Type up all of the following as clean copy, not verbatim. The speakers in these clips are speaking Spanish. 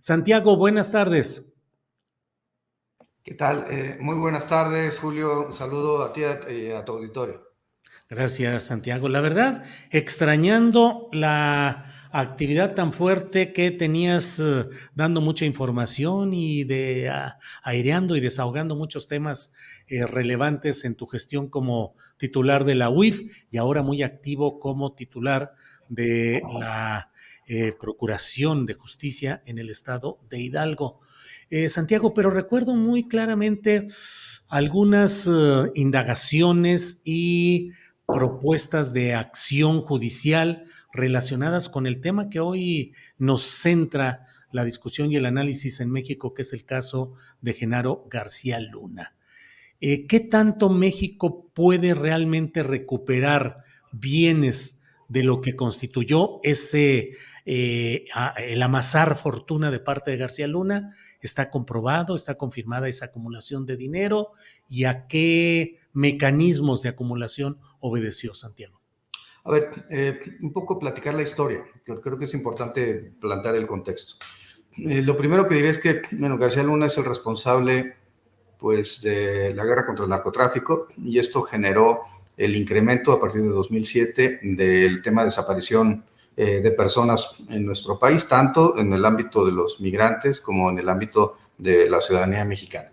Santiago, buenas tardes. ¿Qué tal? Muy buenas tardes, Julio. Un saludo a ti y a tu auditorio. Gracias, Santiago. La verdad, extrañando la actividad tan fuerte que tenías, dando mucha información y aireando y desahogando muchos temas relevantes en tu gestión como titular de la UIF y ahora muy activo como titular de la Procuración de Justicia en el estado de Hidalgo. Santiago, pero recuerdo muy claramente algunas indagaciones y propuestas de acción judicial relacionadas con el tema que hoy nos centra la discusión y el análisis en México, que es el caso de Genaro García Luna. ¿Qué tanto México puede realmente recuperar bienes de lo que constituyó el amasar fortuna de parte de García Luna? ¿Está comprobado, está confirmada esa acumulación de dinero? ¿Y a qué mecanismos de acumulación obedeció, Santiago? A ver, un poco platicar la historia. Creo que es importante plantear el contexto. Lo primero que diré es que, bueno, García Luna es el responsable, pues, de la guerra contra el narcotráfico, y esto generó el incremento a partir de 2007 del tema de desaparición de personas en nuestro país, tanto en el ámbito de los migrantes como en el ámbito de la ciudadanía mexicana.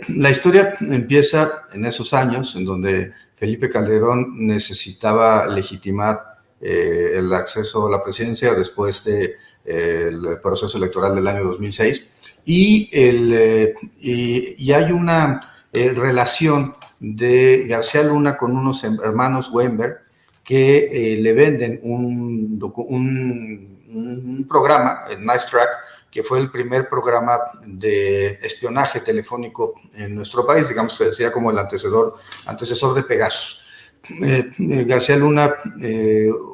La historia empieza en esos años en donde Felipe Calderón necesitaba legitimar el acceso a la presidencia después del proceso electoral del año 2006, y hay una relación de García Luna con unos hermanos Weinberg que le venden un programa, el Nice Track, que fue el primer programa de espionaje telefónico en nuestro país, digamos, se decía como el antecesor de Pegasus. García Luna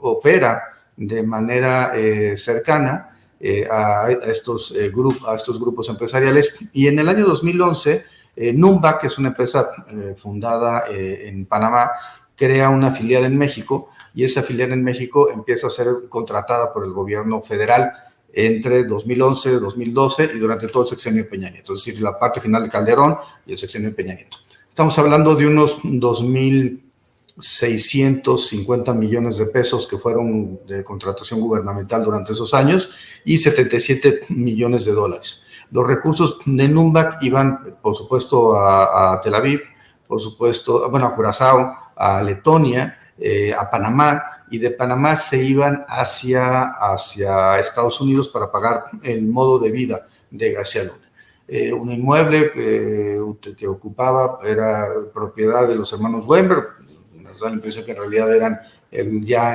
opera de manera cercana a estos grupos empresariales, y en el año 2011 Numba, que es una empresa fundada en Panamá, crea una filial en México, y esa filial en México empieza a ser contratada por el gobierno federal entre 2011 y 2012 y durante todo el sexenio de Peña Nieto, es decir, la parte final de Calderón y el sexenio de Peña Nieto. Estamos hablando de unos 2.650 millones de pesos que fueron de contratación gubernamental durante esos años y 77 millones de dólares. Los recursos de Numbac iban, por supuesto, a Tel Aviv, por supuesto, bueno, a Curazao, a Letonia, a Panamá, y de Panamá se iban hacia Estados Unidos para pagar el modo de vida de García Luna. Un inmueble que ocupaba era propiedad de los hermanos Weinberg. Nos da la impresión que en realidad eran ya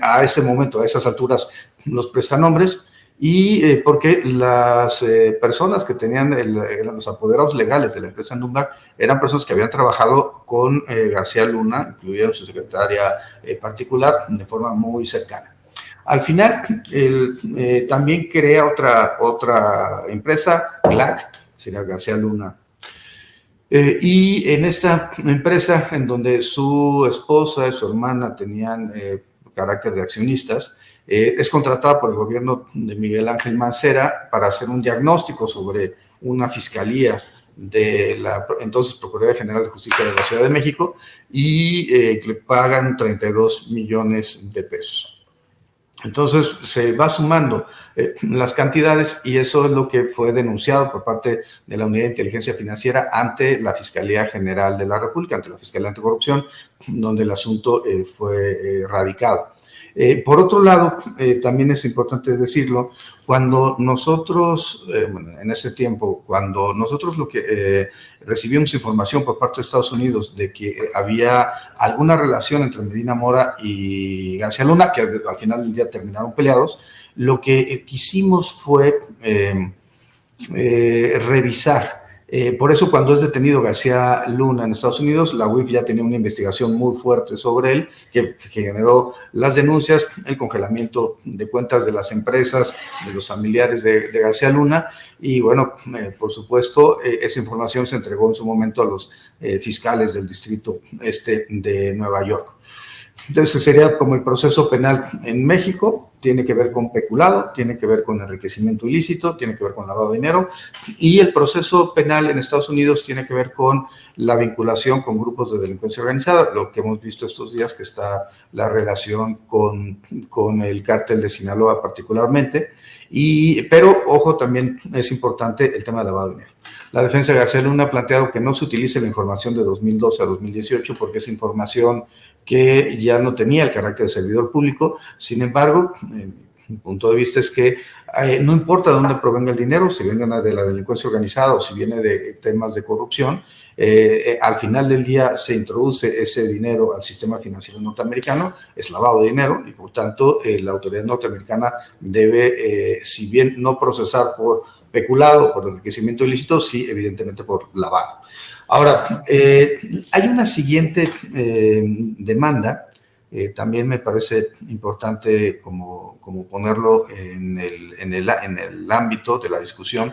a ese momento, a esas alturas, los prestanombres, y porque las personas que tenían eran los apoderados legales de la empresa Numbac eran personas que habían trabajado con García Luna, incluida su secretaria particular, de forma muy cercana. Al final, él también crea otra empresa, GLAC, sería García Luna. Y en esta empresa, en donde su esposa y su hermana tenían carácter de accionistas, es contratada por el gobierno de Miguel Ángel Mancera para hacer un diagnóstico sobre una fiscalía de la entonces Procuraduría General de Justicia de la Ciudad de México, y le pagan 32 millones de pesos. Entonces se va sumando las cantidades, y eso es lo que fue denunciado por parte de la Unidad de Inteligencia Financiera ante la Fiscalía General de la República, ante la Fiscalía Anticorrupción, donde el asunto fue radicado. Por otro lado, también es importante decirlo, cuando nosotros, bueno, en ese tiempo, cuando nosotros recibimos información por parte de Estados Unidos de que había alguna relación entre Medina Mora y García Luna, que al final del día terminaron peleados, lo que quisimos fue revisar. Por eso, cuando es detenido García Luna en Estados Unidos, la UIF ya tenía una investigación muy fuerte sobre él, que generó las denuncias, el congelamiento de cuentas de las empresas, de los familiares de García Luna, y bueno, por supuesto, esa información se entregó en su momento a los fiscales del Distrito Este de Nueva York. Entonces sería como el proceso penal en México, tiene que ver con peculado, tiene que ver con enriquecimiento ilícito, tiene que ver con lavado de dinero, y el proceso penal en Estados Unidos tiene que ver con la vinculación con grupos de delincuencia organizada, lo que hemos visto estos días que está la relación con el cártel de Sinaloa particularmente, pero ojo, también es importante el tema del lavado de dinero. La defensa de García Luna ha planteado que no se utilice la información de 2012 a 2018 porque es información que ya no tenía el carácter de servidor público. Sin embargo, mi punto de vista es que no importa de dónde provenga el dinero, si viene de la delincuencia organizada o si viene de temas de corrupción, al final del día se introduce ese dinero al sistema financiero norteamericano, es lavado de dinero y por tanto la autoridad norteamericana debe, si bien no procesar por peculado, por enriquecimiento ilícito, sí evidentemente por lavado. Ahora, hay una siguiente demanda, también me parece importante como ponerlo en el ámbito de la discusión,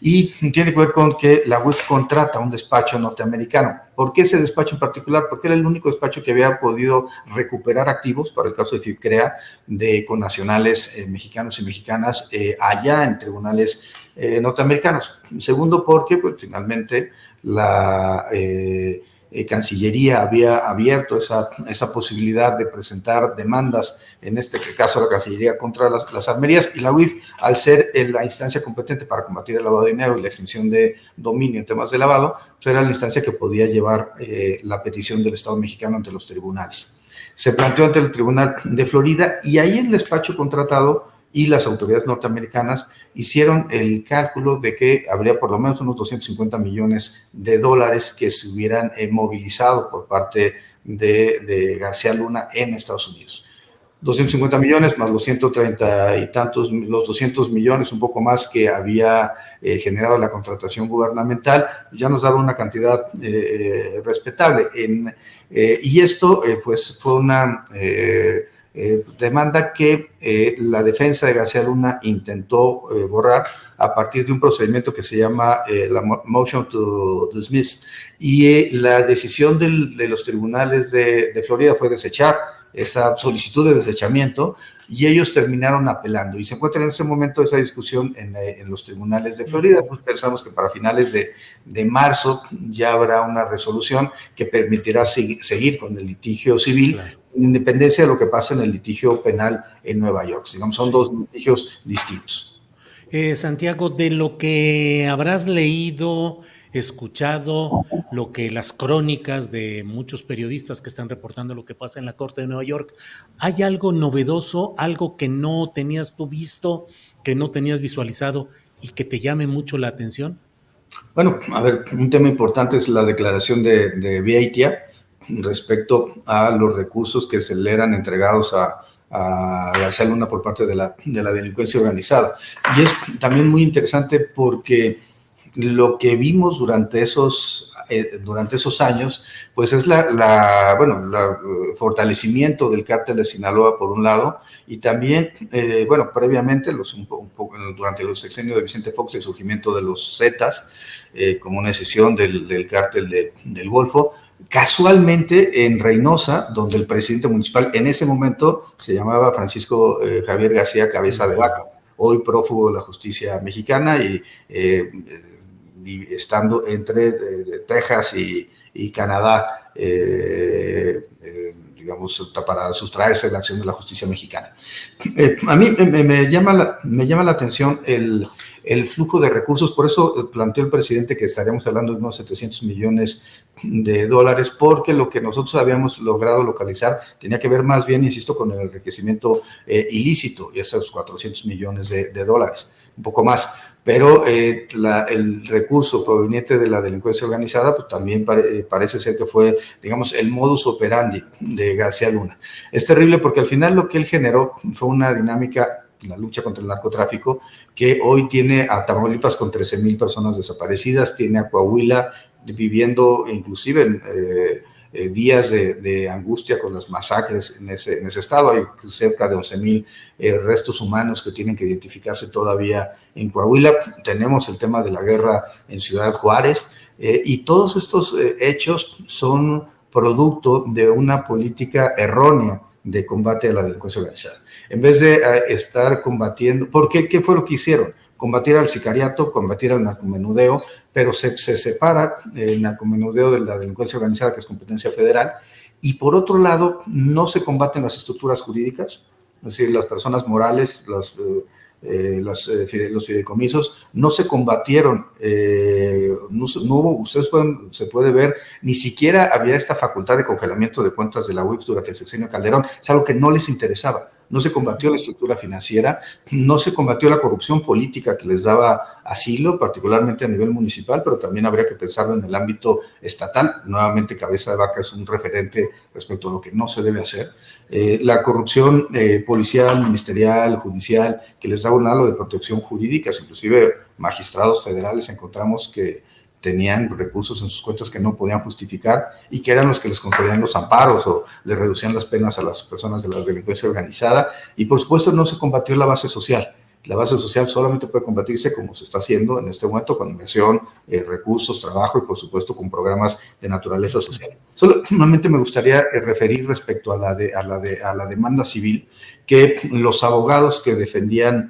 y tiene que ver con que la UIF contrata un despacho norteamericano. ¿Por qué ese despacho en particular? Porque era el único despacho que había podido recuperar activos, para el caso de FIPCREA, de connacionales mexicanos y mexicanas allá en tribunales norteamericanos. Segundo, porque pues, finalmente la Cancillería había abierto esa posibilidad de presentar demandas, en este caso la Cancillería contra las armerías, y la UIF, al ser la instancia competente para combatir el lavado de dinero y la extinción de dominio en temas de lavado, pues era la instancia que podía llevar la petición del Estado mexicano ante los tribunales. Se planteó ante el Tribunal de Florida y ahí el despacho contratado y las autoridades norteamericanas hicieron el cálculo de que habría por lo menos unos 250 millones de dólares que se hubieran movilizado por parte de García Luna en Estados Unidos. 250 millones más los 130 y tantos, los 200 millones, un poco más que había generado la contratación gubernamental, ya nos daba una cantidad respetable. Y esto pues fue una demanda que la defensa de García Luna intentó borrar a partir de un procedimiento que se llama la motion to dismiss, y la decisión de los tribunales de Florida fue desechar esa solicitud de desechamiento, y ellos terminaron apelando, y se encuentra en ese momento esa discusión en los tribunales de Florida. Pues pensamos que para finales de marzo ya habrá una resolución que permitirá seguir con el litigio civil, claro, en independencia de lo que pasa en el litigio penal en Nueva York. Digamos, son dos litigios distintos. Santiago, de lo que habrás leído, escuchado, lo que las crónicas de muchos periodistas que están reportando lo que pasa en la Corte de Nueva York, ¿hay algo novedoso, algo que no tenías tú visto, que no tenías visualizado y que te llame mucho la atención? Bueno, a ver, un tema importante es la declaración de Beitia respecto a los recursos que se le eran entregados a García Luna por parte de la delincuencia organizada. Y es también muy interesante porque lo que vimos durante esos años, pues es fortalecimiento del cártel de Sinaloa por un lado, y también, previamente, durante los sexenios de Vicente Fox, el surgimiento de los Zetas, como una escisión del cártel del Golfo. Casualmente en Reynosa, donde el presidente municipal en ese momento se llamaba Francisco Javier García Cabeza de Vaca, hoy prófugo de la justicia mexicana y estando entre Texas y Canadá, digamos, para sustraerse de la acción de la justicia mexicana. A mí me llama la atención el flujo de recursos, por eso planteó el presidente que estaríamos hablando de unos 700 millones de dólares, porque lo que nosotros habíamos logrado localizar tenía que ver más bien, insisto, con el enriquecimiento ilícito, y esos 400 millones de dólares, un poco más. Pero el recurso proveniente de la delincuencia organizada pues también parece ser que fue, digamos, el modus operandi de García Luna. Es terrible porque al final lo que él generó fue una dinámica, la lucha contra el narcotráfico, que hoy tiene a Tamaulipas con 13,000 personas desaparecidas, tiene a Coahuila viviendo inclusive en días de angustia con las masacres en ese estado. Hay cerca de 11,000 restos humanos que tienen que identificarse todavía en Coahuila. Tenemos el tema de la guerra en Ciudad Juárez, y todos estos hechos son producto de una política errónea de combate a la delincuencia organizada. En vez de estar combatiendo, porque ¿qué fue lo que hicieron? Combatir al sicariato, combatir al narcomenudeo, pero se separa el narcomenudeo de la delincuencia organizada, que es competencia federal, y por otro lado no se combaten las estructuras jurídicas, es decir, las personas morales, los fideicomisos, no se combatieron, no hubo, se puede ver, ni siquiera había esta facultad de congelamiento de cuentas de la UIF durante el sexenio Calderón, es algo que no les interesaba. No se combatió la estructura financiera, no se combatió la corrupción política que les daba asilo, particularmente a nivel municipal, pero también habría que pensarlo en el ámbito estatal. Nuevamente, Cabeza de Vaca es un referente respecto a lo que no se debe hacer. La corrupción policial, ministerial, judicial, que les daba un halo de protección jurídica, inclusive magistrados federales encontramos que tenían recursos en sus cuentas que no podían justificar y que eran los que les concedían los amparos o les reducían las penas a las personas de la delincuencia organizada. Y por supuesto no se combatió la base social. La base social solamente puede combatirse como se está haciendo en este momento, con inversión, recursos, trabajo y por supuesto con programas de naturaleza social. Solamente me gustaría referir respecto a la demanda civil, que los abogados que defienden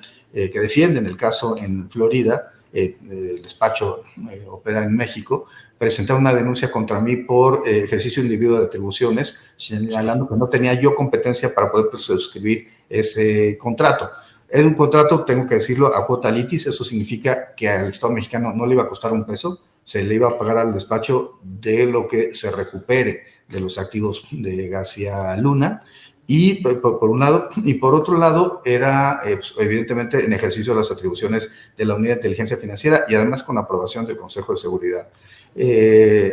el caso en Florida, el despacho opera en México, presentaron una denuncia contra mí por ejercicio indebido de atribuciones, señalando que no tenía yo competencia para poder suscribir ese contrato. Era un contrato, tengo que decirlo, a cuota litis. Eso significa que al Estado mexicano no le iba a costar un peso, se le iba a pagar al despacho de lo que se recupere de los activos de García Luna. Y por un lado, y por otro lado, era evidentemente en ejercicio de las atribuciones de la Unidad de Inteligencia Financiera y además con aprobación del Consejo de Seguridad.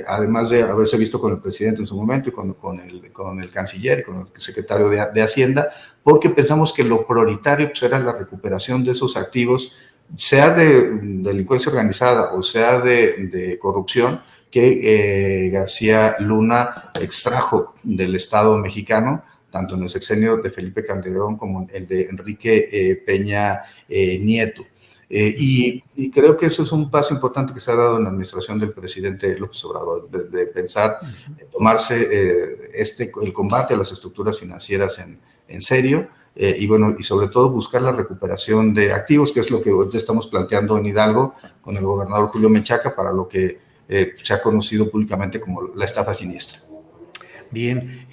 Además de haberse visto con el presidente en su momento y con el canciller y con el secretario de Hacienda, porque pensamos que lo prioritario pues, era la recuperación de esos activos, sea de delincuencia organizada o sea de corrupción, que García Luna extrajo del Estado mexicano, tanto en el sexenio de Felipe Calderón como en el de Enrique Peña Nieto. Y creo que eso es un paso importante que se ha dado en la administración del presidente López Obrador, de pensar, tomarse el combate a las estructuras financieras en serio, y bueno, y sobre todo buscar la recuperación de activos, que es lo que hoy estamos planteando en Hidalgo con el gobernador Julio Menchaca, para lo que se ha conocido públicamente como la estafa siniestra. Bien,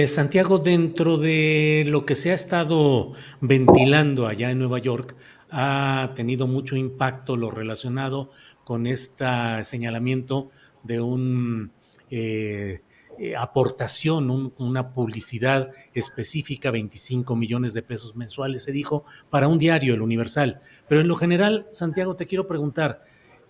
Santiago, dentro de lo que se ha estado ventilando allá en Nueva York, ha tenido mucho impacto lo relacionado con este señalamiento de una aportación, una publicidad específica, 25 millones de pesos mensuales, se dijo, para un diario, El Universal. Pero en lo general, Santiago, te quiero preguntar,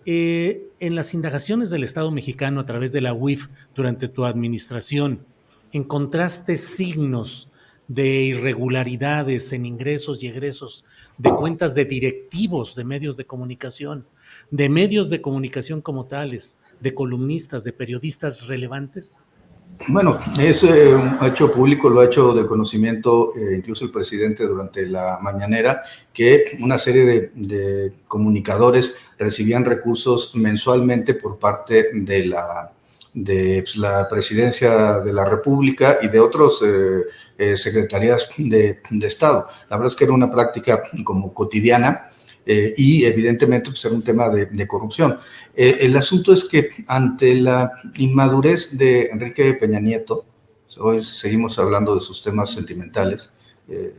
en las indagaciones del Estado mexicano a través de la UIF durante tu administración, ¿encontraste signos de irregularidades en ingresos y egresos de cuentas de directivos de medios de comunicación como tales, de columnistas, de periodistas relevantes? Bueno, es un hecho público, lo ha hecho del conocimiento incluso el presidente durante la mañanera, que una serie de comunicadores recibían recursos mensualmente por parte de la presidencia de la República y de otros secretarías de Estado. La verdad es que era una práctica como cotidiana y evidentemente pues, era un tema de corrupción. El asunto es que ante la inmadurez de Enrique Peña Nieto, hoy seguimos hablando de sus temas sentimentales,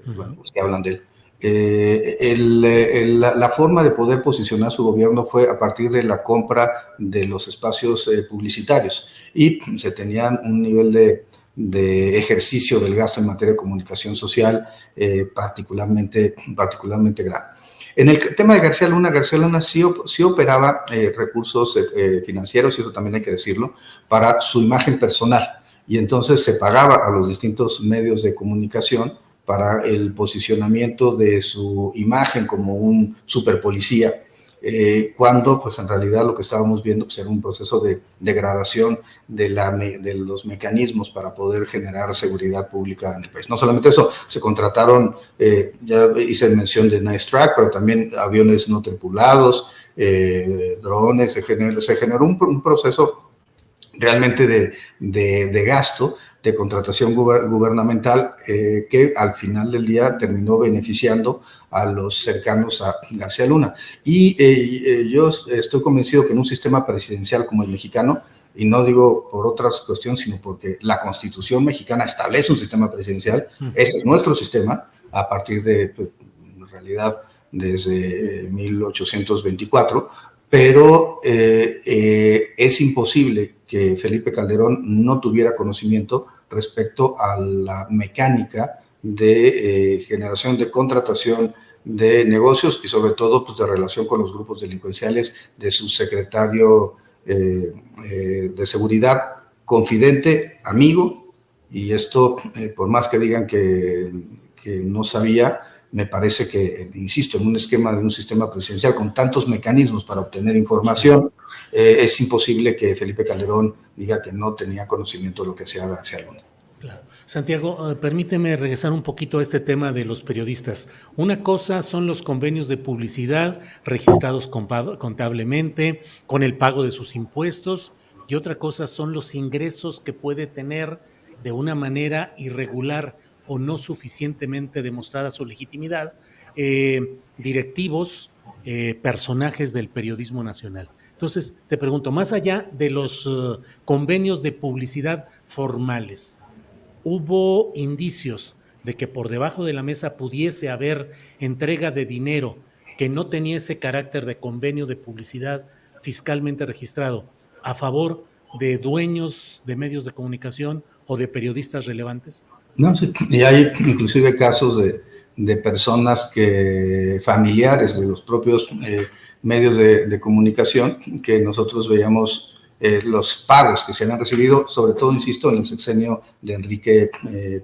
bueno, los que hablan de él, la forma de poder posicionar su gobierno fue a partir de la compra de los espacios publicitarios y se tenían un nivel de ejercicio del gasto en materia de comunicación social particularmente grave. En el tema de García Luna sí operaba recursos financieros, y eso también hay que decirlo, para su imagen personal. Y entonces se pagaba a los distintos medios de comunicación para el posicionamiento de su imagen como un superpolicía, cuando pues en realidad lo que estábamos viendo pues, era un proceso de degradación de los mecanismos para poder generar seguridad pública en el país. No solamente eso, se contrataron, ya hice mención de Nice Track, pero también aviones no tripulados, drones, se generó un proceso realmente de gasto, de contratación gubernamental, que al final del día terminó beneficiando a los cercanos a García Luna. Y yo estoy convencido que en un sistema presidencial como el mexicano, y no digo por otras cuestiones, sino porque la Constitución mexicana establece un sistema presidencial, ese es nuestro sistema, a partir de, pues, en realidad, desde 1824, pero es imposible que Felipe Calderón no tuviera conocimiento respecto a la mecánica de generación de contratación de negocios y sobre todo pues, de relación con los grupos delincuenciales de su secretario de seguridad, confidente, amigo, y esto, por más que digan que no sabía, me parece que, insisto, en un esquema de un sistema presidencial con tantos mecanismos para obtener información, es imposible que Felipe Calderón diga que no tenía conocimiento de lo que hacía García Luna. Claro. Santiago, permíteme regresar un poquito a este tema de los periodistas. Una cosa son los convenios de publicidad registrados contablemente, con el pago de sus impuestos, y otra cosa son los ingresos que puede tener de una manera irregular o no suficientemente demostrada su legitimidad, directivos, personajes del periodismo nacional. Entonces, te pregunto, más allá de los convenios de publicidad formales, ¿hubo indicios de que por debajo de la mesa pudiese haber entrega de dinero que no tenía ese carácter de convenio de publicidad fiscalmente registrado a favor de dueños de medios de comunicación o de periodistas relevantes? No, sí, y hay inclusive casos de personas familiares de los propios medios de comunicación, que nosotros veíamos los pagos que se han recibido, sobre todo, insisto, en el sexenio de Enrique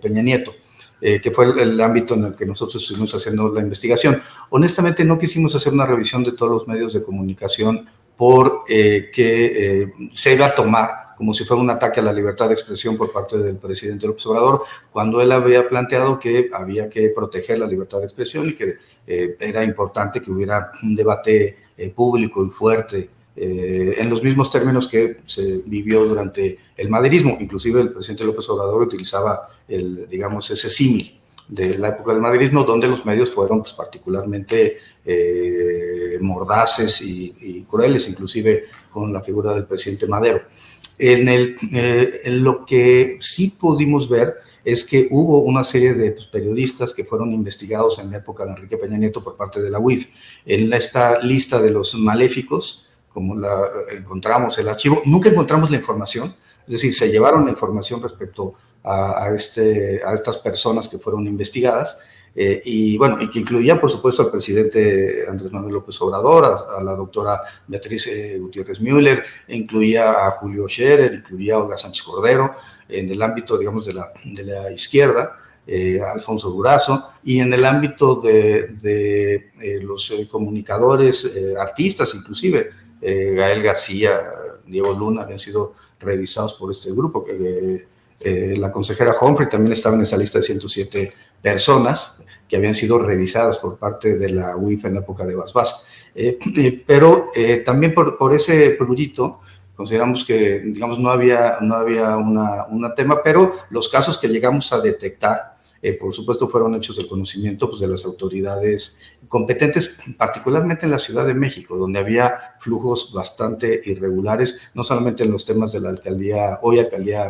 Peña Nieto, que fue el ámbito en el que nosotros estuvimos haciendo la investigación. Honestamente, no quisimos hacer una revisión de todos los medios de comunicación porque se iba a tomar como si fuera un ataque a la libertad de expresión por parte del presidente López Obrador, cuando él había planteado que había que proteger la libertad de expresión y que era importante que hubiera un debate público y fuerte en los mismos términos que se vivió durante el maderismo. Inclusive el presidente López Obrador utilizaba ese símil de la época del maderismo, donde los medios fueron pues, particularmente mordaces y crueles, inclusive con la figura del presidente Madero. En lo que sí pudimos ver es que hubo una serie de periodistas que fueron investigados en la época de Enrique Peña Nieto por parte de la UIF. En esta lista de los maléficos, como la encontramos el archivo, nunca encontramos la información, es decir, se llevaron la información respecto a estas personas que fueron investigadas, y que incluía, por supuesto, al presidente Andrés Manuel López Obrador, a la doctora Beatriz Gutiérrez Müller, incluía a Julio Scherer, incluía a Olga Sánchez Cordero, en el ámbito, digamos, de la izquierda, Alfonso Durazo, y en el ámbito de los comunicadores, artistas inclusive, Gael García, Diego Luna, habían sido revisados por este grupo. La consejera Humphrey también estaba en esa lista de 107 personas que habían sido revisadas por parte de la UIF en la época de Basbás. Pero también por ese prurito consideramos que, digamos, no había un tema, pero los casos que llegamos a detectar, por supuesto, fueron hechos del conocimiento pues, de las autoridades competentes, particularmente en la Ciudad de México, donde había flujos bastante irregulares, no solamente en los temas de la alcaldía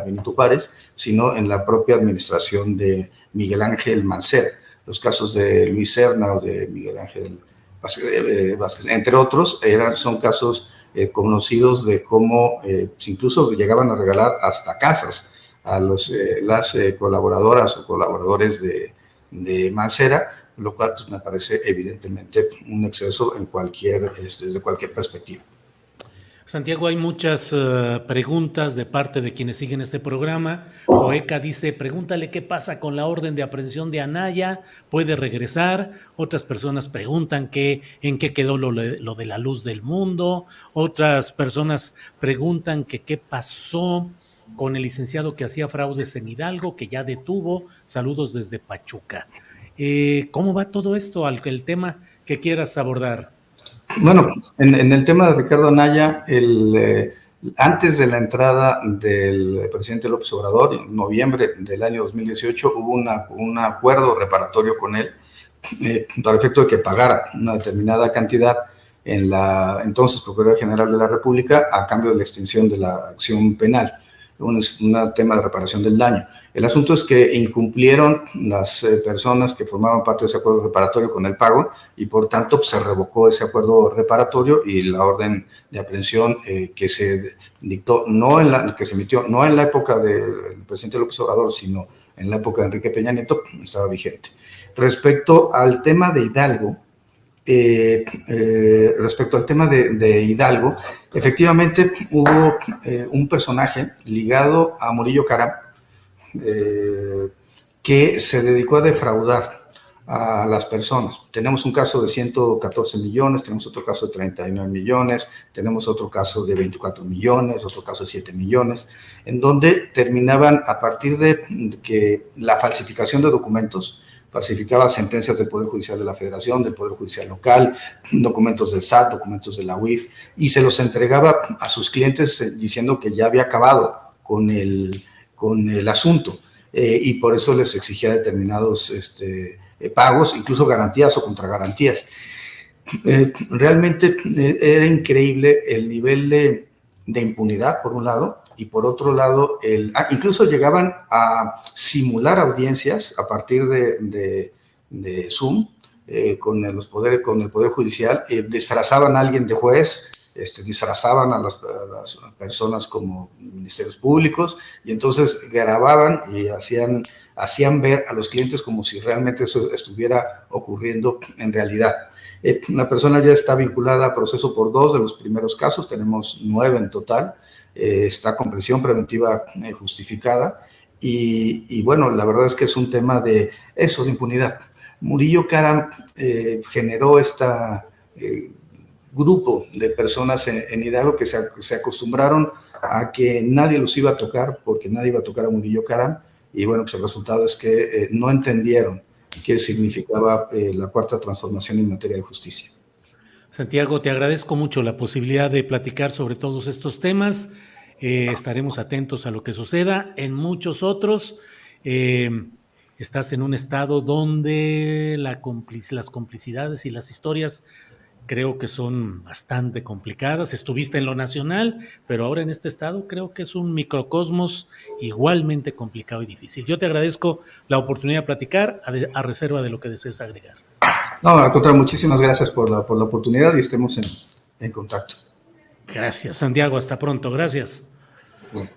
Benito Juárez, sino en la propia administración de Miguel Ángel Mancera. Los casos de Luis Serna o de Miguel Ángel Vázquez, entre otros, son casos conocidos de cómo incluso llegaban a regalar hasta casas a las colaboradoras o colaboradores de Mancera, lo cual pues, me parece evidentemente un exceso desde cualquier perspectiva. Santiago, hay muchas preguntas de parte de quienes siguen este programa. Joeca dice, pregúntale qué pasa con la orden de aprehensión de Anaya, ¿puede regresar? Otras personas preguntan en qué quedó lo de la luz del mundo. Otras personas preguntan que qué pasó con el licenciado que hacía fraudes en Hidalgo, que ya detuvo. Saludos desde Pachuca. ¿Cómo va todo esto? El tema que quieras abordar. Bueno, en el tema de Ricardo Anaya, Antes de la entrada del presidente López Obrador, en noviembre del año 2018, hubo un acuerdo reparatorio con él para efecto de que pagara una determinada cantidad en la entonces Procuraduría General de la República a cambio de la extinción de la acción penal, un tema de reparación del daño. El asunto es que incumplieron las personas que formaban parte de ese acuerdo reparatorio con el pago y por tanto se revocó ese acuerdo reparatorio y la orden de aprehensión que se dictó, que se emitió no en la época del presidente López Obrador, sino en la época de Enrique Peña Nieto, estaba vigente. Respecto al tema de Hidalgo, efectivamente hubo un personaje ligado a Murillo Caram que se dedicó a defraudar a las personas. Tenemos un caso de 114 millones, tenemos otro caso de 39 millones, tenemos otro caso de 24 millones, otro caso de 7 millones, en donde terminaban a partir de que la falsificación de documentos falsificaba sentencias del Poder Judicial de la Federación, del Poder Judicial local, documentos del SAT, documentos de la UIF, y se los entregaba a sus clientes diciendo que ya había acabado con el asunto, y por eso les exigía determinados pagos, incluso garantías o contragarantías. Realmente era increíble el nivel de impunidad, por un lado, y por otro lado, incluso llegaban a simular audiencias a partir de Zoom con el Poder Judicial, disfrazaban a alguien de juez, disfrazaban a las personas como ministerios públicos y entonces grababan y hacían ver a los clientes como si realmente eso estuviera ocurriendo en realidad. La persona ya está vinculada a proceso por 2 de los primeros casos, tenemos 9 en total. Está con prisión preventiva justificada y bueno, la verdad es que es un tema de impunidad. Murillo Caram generó grupo de personas en Hidalgo que se acostumbraron a que nadie los iba a tocar porque nadie iba a tocar a Murillo Caram y bueno, pues el resultado es que no entendieron qué significaba la cuarta transformación en materia de justicia. Santiago, te agradezco mucho la posibilidad de platicar sobre todos estos temas. Estaremos atentos a lo que suceda. En muchos otros, estás en un estado donde las complicidades y las historias creo que son bastante complicadas. Estuviste en lo nacional, pero ahora en este estado creo que es un microcosmos igualmente complicado y difícil. Yo te agradezco la oportunidad de platicar a reserva de lo que desees agregar. No, al contrario, muchísimas gracias por la oportunidad y estemos en contacto. Gracias, Santiago. Hasta pronto. Gracias. Bueno.